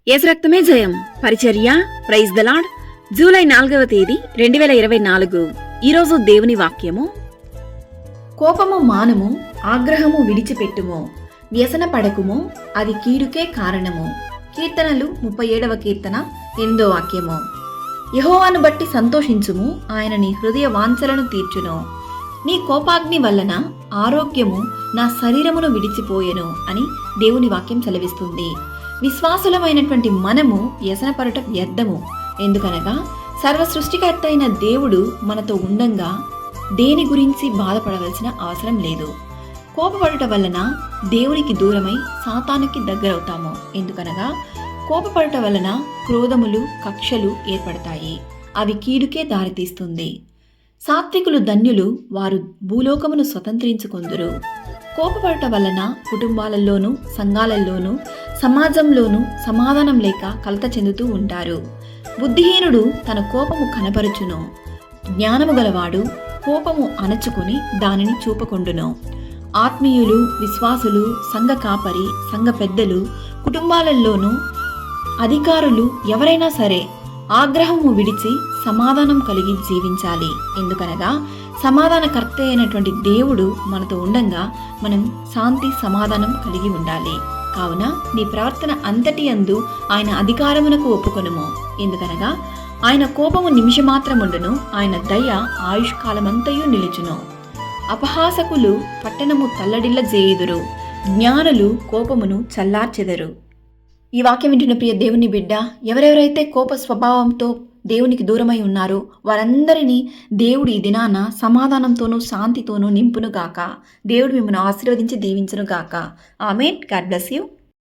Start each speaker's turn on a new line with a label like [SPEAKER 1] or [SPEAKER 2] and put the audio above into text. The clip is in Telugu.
[SPEAKER 1] యేసు రక్తమే జయం పరిచర్య ప్రైజ్ ద లార్డ్. జూలై 4వ తేదీ 2024. ఈరోజు దేవుని వాక్యము. కోపము మానుము, ఆగ్రహము విడిచిపెట్టుము, వ్యసన పడకుము, అది కీడుకే కారణము. కీర్తనలు 37వ కీర్తన 8వ వాక్యము. యెహోవాను బట్టి సంతోషించుము, ఆయన నీ హృదయ వాంఛలను తీర్చును. నీ కోపాగ్ని వలన ఆరోగ్యము నా శరీరమును విడిచిపోయెను అని దేవుని వాక్యం సెలవిస్తుంది. విశ్వాసులమైనటువంటి మనము వ్యసనపడట వ్యర్థము. ఎందుకనగా సర్వ సృష్టికర్త అయిన దేవుడు మనతో ఉండంగా దేని గురించి బాధపడవలసిన అవసరం లేదు. కోపపడట వలన దేవునికి దూరమై సాతానుకి దగ్గరవుతాము. ఎందుకనగా కోపపడట వలన క్రోధములు, కక్షలు ఏర్పడతాయి. అవి కీడుకే దారితీస్తుంది. సాత్వికులు ధన్యులు, వారు భూలోకమును స్వతంత్రించుకొందురు. కోపపడట వలన కుటుంబాలలోనూ, సంఘాలలోనూ, సమాజంలోనూ సమాధానం లేక కలత చెందుతూ ఉంటారు. బుద్ధిహీనుడు తన కోపము కనపరుచును, జ్ఞానము గలవాడు కోపము అణచుకొని దానిని చూపకుండును. ఆత్మీయులు, విశ్వాసులు, సంఘ కాపరి, సంఘ పెద్దలు, కుటుంబాలలోనూ అధికారులు ఎవరైనా సరే ఆగ్రహము విడిచి సమాధానం కలిగి జీవించాలి. ఎందుకనగా సమాధానకర్త అయినటువంటి దేవుడు మనతో ఉండంగా మనం శాంతి సమాధానం కలిగి ఉండాలి. కావున నీ ప్రవర్తన అంతటి యందు ఆయన అధికారమునకు ఒప్పుకొనుము. ఎందుకనగా ఆయన కోపము నిమిషమాత్రముండును, ఆయన దయ ఆయుష్కాలమంతయు నిలుచును. అపహాసకులు పట్టణము తల్లడిల్ల చేయుదురు, జ్ఞానులు కోపమును చల్లార్చెదరు. ఈ వాక్యం వింటున్న ప్రియ దేవుని బిడ్డ, ఎవరెవరైతే కోప స్వభావంతో దేవునికి దూరమై ఉన్నారో వారందరినీ దేవుడు ఈ దినాన సమాధానంతోనూ శాంతితోనూ నింపునుగాక. దేవుడు మిమ్మల్ని ఆశీర్వదించి దీవించునుగాక. ఆమేన్. God bless you.